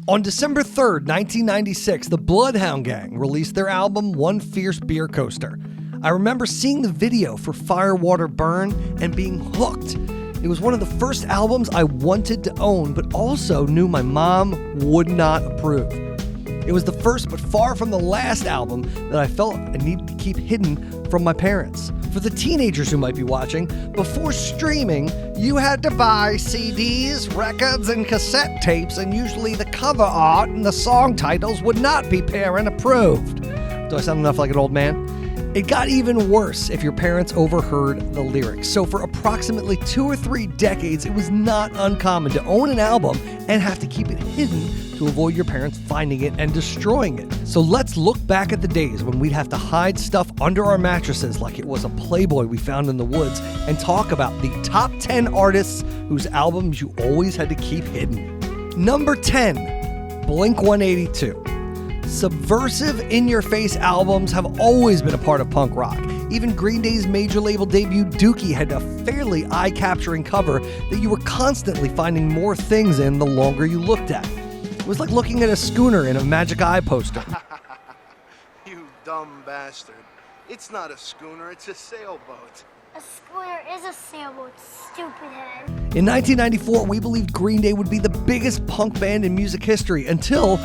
On December 3rd, 1996, the Bloodhound Gang released their album One Fierce Beer Coaster. I remember seeing the video for Fire, Water, Burn and being hooked. It was one of the first albums I wanted to own, but also knew my mom would not approve. It was the first but far from the last album that I felt I needed to keep hidden from my parents. For the teenagers who might be watching, before streaming, you had to buy CDs, records, and cassette tapes, and usually the cover art and the song titles would not be parent approved. Do I sound enough like an old man? It got even worse if your parents overheard the lyrics. So for approximately 2 or 3 decades, it was not uncommon to own an album and have to keep it hidden to avoid your parents finding it and destroying it. So let's look back at the days when we'd have to hide stuff under our mattresses like it was a Playboy we found in the woods and talk about the top 10 artists whose albums you always had to keep hidden. Number 10, Blink-182. Subversive, in-your-face albums have always been a part of punk rock. Even Green Day's major label debut, Dookie, had a fairly eye-capturing cover that you were constantly finding more things in the longer you looked at. It was like looking at a schooner in a Magic Eye poster. You dumb bastard. It's not a schooner, it's a sailboat. A schooner is a sailboat, stupid head. In 1994, we believed Green Day would be the biggest punk band in music history until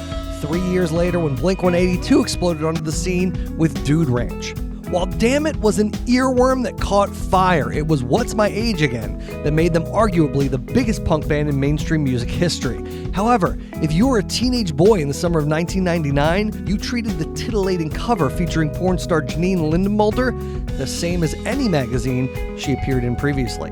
3 years later when Blink-182 exploded onto the scene with Dude Ranch. While Damn It was an earworm that caught fire, it was What's My Age Again that made them arguably the biggest punk band in mainstream music history. However, if you were a teenage boy in the summer of 1999, you treated the titillating cover featuring porn star Janine Lindemulder the same as any magazine she appeared in previously.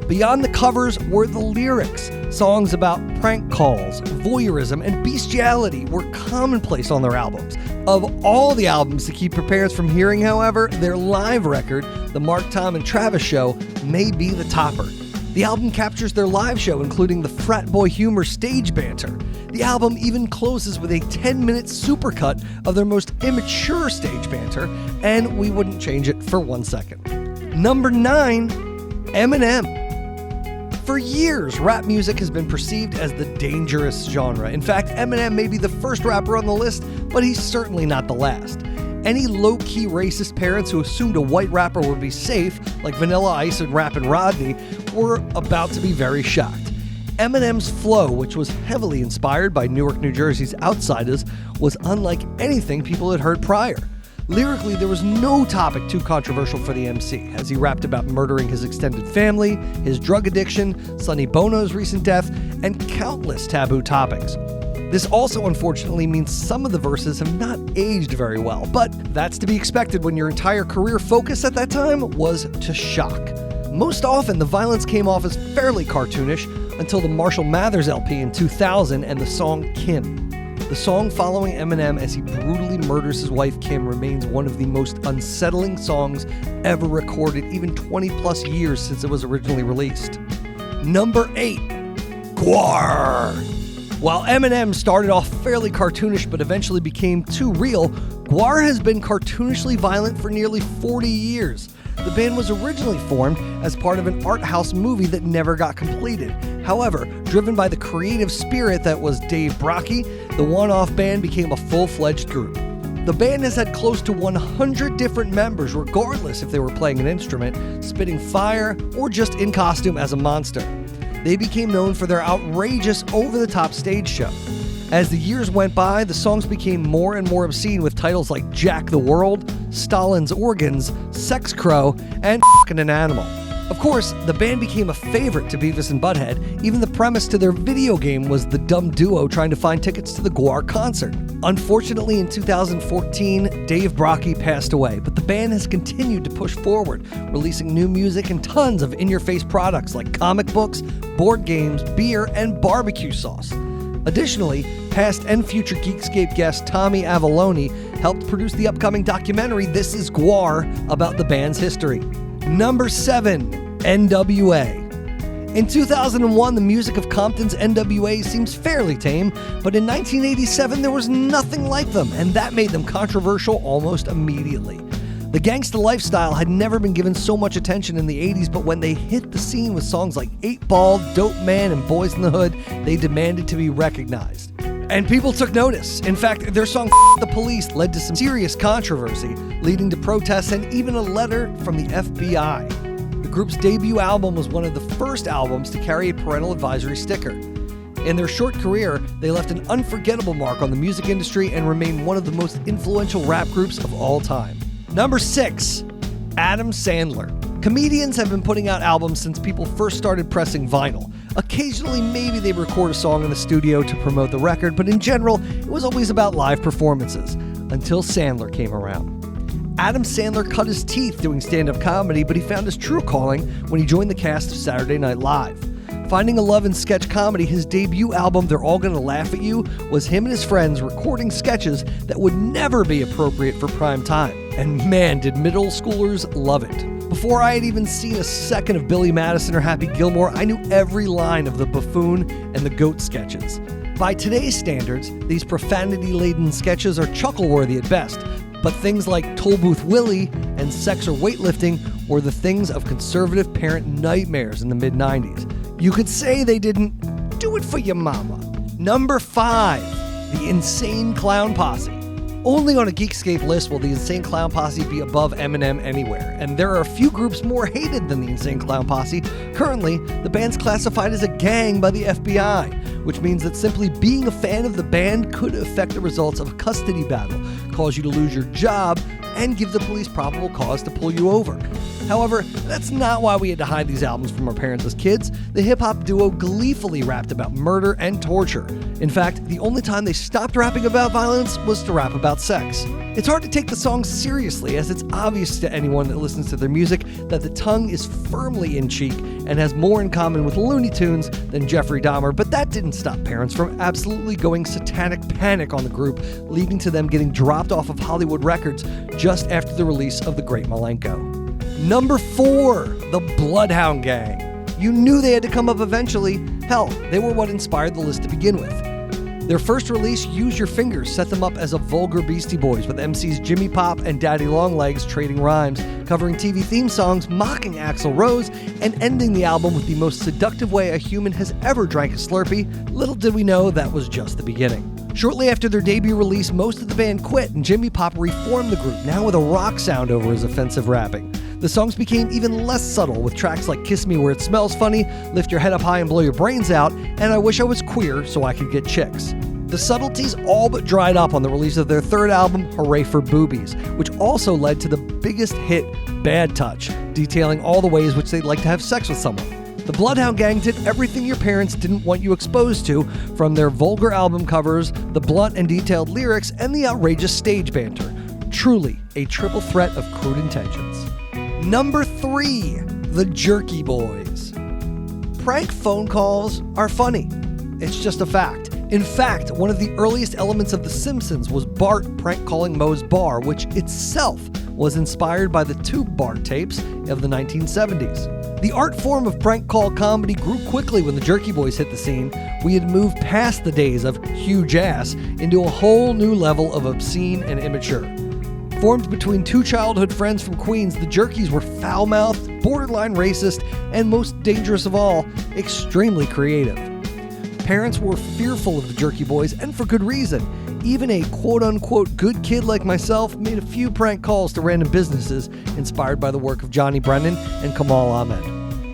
Beyond the covers were the lyrics. Songs about prank calls, voyeurism, and bestiality were commonplace on their albums. Of all the albums to keep your parents from hearing, however, their live record, The Mark, Tom, and Travis Show, may be the topper. The album captures their live show, including the frat boy humor stage banter. The album even closes with a 10-minute supercut of their most immature stage banter, and we wouldn't change it for 1 second. Number 9, Eminem. For years, rap music has been perceived as the dangerous genre. In fact, Eminem may be the first rapper on the list, but he's certainly not the last. Any low-key racist parents who assumed a white rapper would be safe, like Vanilla Ice and Rappin' Rodney, were about to be very shocked. Eminem's flow, which was heavily inspired by Newark, New Jersey's Outsiders, was unlike anything people had heard prior. Lyrically, there was no topic too controversial for the MC, as he rapped about murdering his extended family, his drug addiction, Sonny Bono's recent death, and countless taboo topics. This also unfortunately means some of the verses have not aged very well, but that's to be expected when your entire career focus at that time was to shock. Most often, the violence came off as fairly cartoonish until the Marshall Mathers LP in 2000 and the song Kim. The song following Eminem as he brutally murders his wife Kim remains one of the most unsettling songs ever recorded, even 20 plus years since it was originally released. Number 8, GWAR. While Eminem started off fairly cartoonish but eventually became too real, GWAR has been cartoonishly violent for nearly 40 years. The band was originally formed as part of an art house movie that never got completed. However, driven by the creative spirit that was Dave Brockie, the one-off band became a full-fledged group. The band has had close to 100 different members, regardless if they were playing an instrument, spitting fire, or just in costume as a monster. They became known for their outrageous, over-the-top stage show. As the years went by, the songs became more and more obscene with titles like Jack the World, Stalin's Organs, Sex Crow, and F***ing an Animal. Of course, the band became a favorite to Beavis and Butthead. Even the premise to their video game was the dumb duo trying to find tickets to the GWAR concert. Unfortunately, in 2014, Dave Brockie passed away, but the band has continued to push forward, releasing new music and tons of in-your-face products like comic books, board games, beer, and barbecue sauce. Additionally, past and future Geekscape guest Tommy Avalone helped produce the upcoming documentary This Is GWAR about the band's history. Number 7, NWA. In 2001, the music of Compton's NWA seems fairly tame, but in 1987 there was nothing like them, and that made them controversial almost immediately. The gangsta lifestyle had never been given so much attention in the 80s, but when they hit the scene with songs like 8 Ball, Dope Man, and Boys in the Hood, they demanded to be recognized. And people took notice. In fact, their song "F the Police" led to some serious controversy, leading to protests and even a letter from the FBI. The group's debut album was one of the first albums to carry a parental advisory sticker. In their short career, they left an unforgettable mark on the music industry and remain one of the most influential rap groups of all time. Number 6, Adam Sandler. Comedians have been putting out albums since people first started pressing vinyl. Occasionally, maybe they record a song in the studio to promote the record, but in general, it was always about live performances, until Sandler came around. Adam Sandler cut his teeth doing stand-up comedy, but he found his true calling when he joined the cast of Saturday Night Live. Finding a love in sketch comedy, his debut album, They're All Gonna Laugh at You, was him and his friends recording sketches that would never be appropriate for prime time. And man, did middle schoolers love it. Before I had even seen a second of Billy Madison or Happy Gilmore, I knew every line of the Buffoon and the Goat sketches. By today's standards, these profanity-laden sketches are chuckle-worthy at best, but things like Tollbooth Willie and Sex or Weightlifting were the things of conservative parent nightmares in the mid-90s. You could say they didn't do it for your mama. Number 5, the Insane Clown Posse. Only on a Geekscape list will the Insane Clown Posse be above Eminem anywhere, and there are a few groups more hated than the Insane Clown Posse. Currently, the band's classified as a gang by the FBI, which means that simply being a fan of the band could affect the results of a custody battle, cause you to lose your job, and give the police probable cause to pull you over. However, that's not why we had to hide these albums from our parents as kids. The hip-hop duo gleefully rapped about murder and torture. In fact, the only time they stopped rapping about violence was to rap about sex. It's hard to take the songs seriously, as it's obvious to anyone that listens to their music that the tongue is firmly in cheek and has more in common with Looney Tunes than Jeffrey Dahmer, but that didn't stop parents from absolutely going satanic panic on the group, leading to them getting dropped off of Hollywood records just after the release of The Great Malenko. Number 4, the Bloodhound Gang. You knew they had to come up eventually. Hell, they were what inspired the list to begin with. Their first release, Use Your Fingers, set them up as a vulgar Beastie Boys, with MCs Jimmy Pop and Daddy Longlegs trading rhymes, covering TV theme songs, mocking Axl Rose, and ending the album with the most seductive way a human has ever drank a Slurpee. Little did we know that was just the beginning. Shortly after their debut release, most of the band quit, and Jimmy Pop reformed the group, now with a rock sound over his offensive rapping. The songs became even less subtle, with tracks like Kiss Me Where It Smells Funny, Lift Your Head Up High and Blow Your Brains Out, and I Wish I Was Queer So I Could Get Chicks. The subtleties all but dried up on the release of their third album, Hooray for Boobies, which also led to the biggest hit, Bad Touch, detailing all the ways which they'd like to have sex with someone. The Bloodhound Gang did everything your parents didn't want you exposed to, from their vulgar album covers, the blunt and detailed lyrics, and the outrageous stage banter. Truly a triple threat of crude intentions. Number 3, the Jerky Boys. Prank phone calls are funny. It's just a fact. In fact, one of the earliest elements of The Simpsons was Bart prank calling Moe's bar, which itself was inspired by the Tube Bar tapes of the 1970s. The art form of prank call comedy grew quickly when the Jerky Boys hit the scene. We had moved past the days of huge ass into a whole new level of obscene and immature. Formed between two childhood friends from Queens, the Jerkies were foul-mouthed, borderline racist, and most dangerous of all, extremely creative. Parents were fearful of the Jerky Boys, and for good reason. Even a quote-unquote good kid like myself made a few prank calls to random businesses inspired by the work of Johnny Brennan and Kamal Ahmed.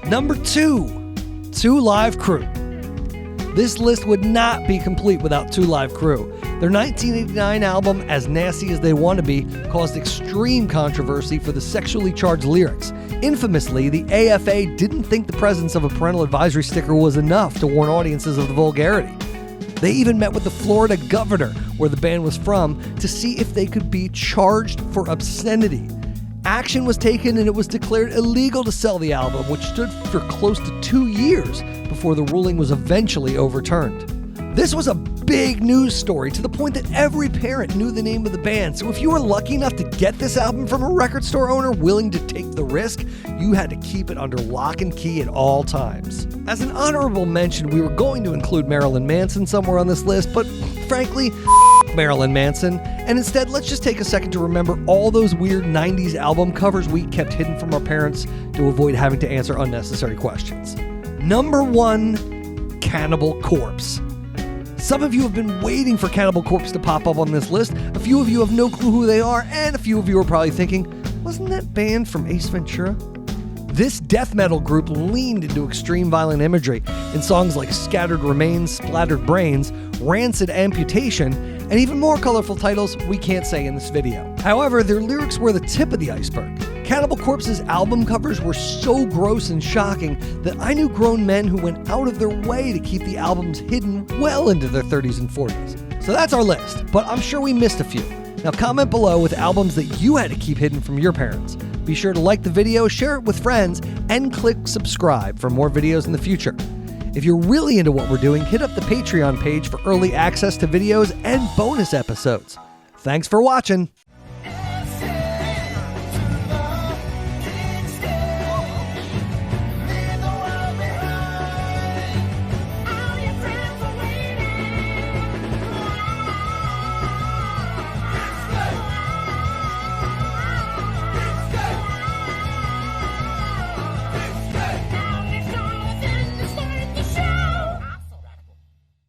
Number 2, Two Live Crew. This list would not be complete without Two Live Crew. Their 1989 album, As Nasty As They Want to Be, caused extreme controversy for the sexually charged lyrics. Infamously, the AFA didn't think the presence of a parental advisory sticker was enough to warn audiences of the vulgarity. They even met with the Florida governor, where the band was from, to see if they could be charged for obscenity. Action was taken and it was declared illegal to sell the album, which stood for close to 2 years before the ruling was eventually overturned. This was a big news story, to the point that every parent knew the name of the band, so if you were lucky enough to get this album from a record store owner willing to take the risk, you had to keep it under lock and key at all times. As an honorable mention, we were going to include Marilyn Manson somewhere on this list, but frankly, Marilyn Manson, and instead let's just take a second to remember all those weird 90s album covers we kept hidden from our parents to avoid having to answer unnecessary questions. Number 1, Cannibal Corpse. Some of you have been waiting for Cannibal Corpse to pop up on this list, a few of you have no clue who they are, and a few of you are probably thinking, wasn't that band from Ace Ventura? This death metal group leaned into extreme violent imagery in songs like Scattered Remains, Splattered Brains, Rancid Amputation, and even more colorful titles we can't say in this video. However, their lyrics were the tip of the iceberg. Cannibal Corpse's album covers were so gross and shocking that I knew grown men who went out of their way to keep the albums hidden well into their 30s and 40s. So that's our list, but I'm sure we missed a few. Now comment below with albums that you had to keep hidden from your parents. Be sure to like the video, share it with friends, and click subscribe for more videos in the future. If you're really into what we're doing, hit up the Patreon page for early access to videos and bonus episodes. Thanks for watching.